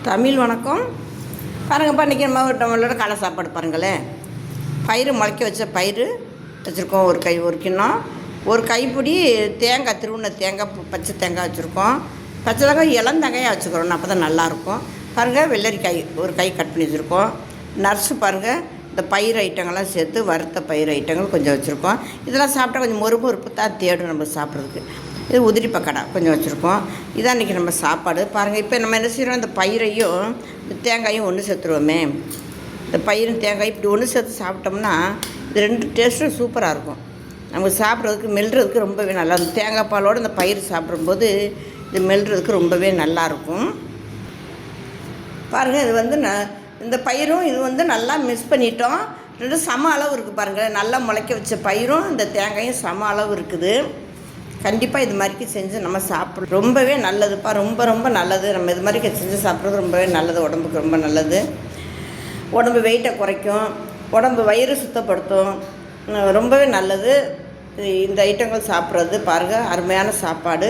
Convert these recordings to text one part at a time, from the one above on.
தமிழ் வணக்கம். பாருங்கப்பா, இன்றைக்கி நம்மளோட காலை சாப்பாடு பாருங்களேன். பயிறு முளைக்க வச்ச பயிறு வச்சுருக்கோம். ஒரு கிண்ணம், ஒரு கைப்பிடி தேங்காய், திருவுண்ண தேங்காய், பச்சை தேங்காய் வச்சுருக்கோம். பச்சை தேங்காய் இளந்தேங்காயாக வச்சுக்கிறோம், அப்போ தான் நல்லாயிருக்கும். பாருங்கள், வெள்ளரிக்காய் ஒரு கை கட் பண்ணி வச்சுருக்கோம். நர்ஸு பாருங்கள், இந்த பயிர் ஐட்டங்கள்லாம் சேர்த்து வறுத்த பயிர் ஐட்டங்கள் கொஞ்சம் வச்சுருக்கோம். இதெல்லாம் சாப்பிட்டா கொஞ்சம் மொறுப்பு தான் தேடும் நம்ம சாப்பிட்றதுக்கு. இது உதிரி பக்கடா கொஞ்சம் வச்சுருக்கோம். இதான் இன்றைக்கி நம்ம சாப்பாடு. பாருங்கள், இப்போ நம்ம என்ன செய்கிறோம், இந்த பயிரையும் இந்த தேங்காயும் ஒன்று சேர்த்துருவோமே. இந்த பயிரும் தேங்காய் இப்படி ஒன்று சேர்த்து சாப்பிட்டோம்னா இது ரெண்டு டேஸ்ட்டும் சூப்பராக இருக்கும். நமக்கு சாப்பிட்றதுக்கு மெல்றதுக்கு ரொம்பவே நல்லா இருக்கும். தேங்காய் பாலோடு இந்த பயிர் சாப்பிடும்போது இது மெல்றதுக்கு ரொம்பவே நல்லாயிருக்கும். பாருங்கள், இது வந்து இந்த பயிரும் இது நல்லா மிக்ஸ் பண்ணிட்டோம். ரெண்டும் சம அளவு இருக்குது. பாருங்கள், நல்லா முளைக்க வச்ச பயிரும் இந்த தேங்காயும் சம அளவு இருக்குது. கண்டிப்பாக இது மாதிரிக்கு செஞ்சு நம்ம சாப்பிட்றோம், ரொம்பவே நல்லதுப்பா. ரொம்ப நல்லது. நம்ம இது மாதிரி செஞ்சு சாப்பிட்றது ரொம்பவே நல்லது, உடம்புக்கு ரொம்ப நல்லது. உடம்பு வெயிட்டை குறைக்கும், உடம்பு வயிறு சுத்தப்படுத்தும், ரொம்பவே நல்லது. இந்த ஐட்டங்கள் சாப்பிட்றது பாருங்கள், அருமையான சாப்பாடு.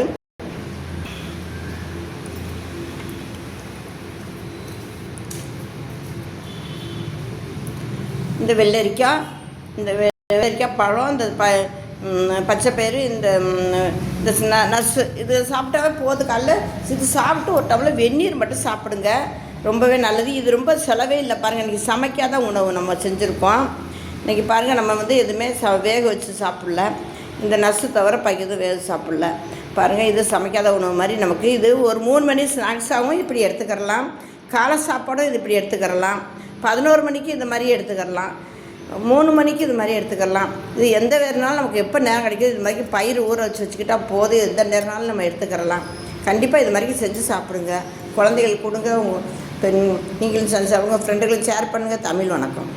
இந்த வெள்ளரிக்காய் பழம், இந்த பச்சை பயிறு, இந்த நர்ஸு இது சாப்பிட்டாவே போது. காலைல இது சாப்பிட்டு ஒரு டம்ளர் வெந்நீர் மட்டும் சாப்பிடுங்க, ரொம்பவே நல்லது. இது ரொம்ப செலவே இல்லை. பாருங்கள், இன்றைக்கி சமைக்காத உணவு நம்ம செஞ்சுருக்கோம். இன்றைக்கி பாருங்கள், நம்ம எதுவுமே வேக வச்சு சாப்பிட்ல. இந்த நர்ஸு தவிர எதுவும் வேக சாப்பிட்ல. பாருங்கள், இது சமைக்காத உணவு மாதிரி நமக்கு. இது ஒரு 3 மணி ஸ்நாக்ஸாகவும் இப்படி எடுத்துக்கிறலாம். காலை சாப்பாடும் இது இப்படி எடுத்துக்கிறலாம். 11 மணிக்கு இந்த மாதிரி எடுத்துக்கிறலாம். 3 மணிக்கு இது மாதிரி எடுத்துக்கலாம். இது எந்த நேரம்னாலும் நமக்கு எப்போ நேரம் கிடைக்கிது இது மாதிரி பயிர் ஊற வச்சுக்கிட்டால் போதும். எந்த நேரம்னாலும் நம்ம எடுத்துக்கிறலாம். கண்டிப்பாக இது மாதிரி செஞ்சு சாப்பிடுங்க. குழந்தைகளுக்கு கொடுங்க. நீங்களும் செஞ்சு உங்கள் ஃப்ரெண்டுகளுக்கு ஷேர் பண்ணுங்கள். தமிழ் வணக்கம்.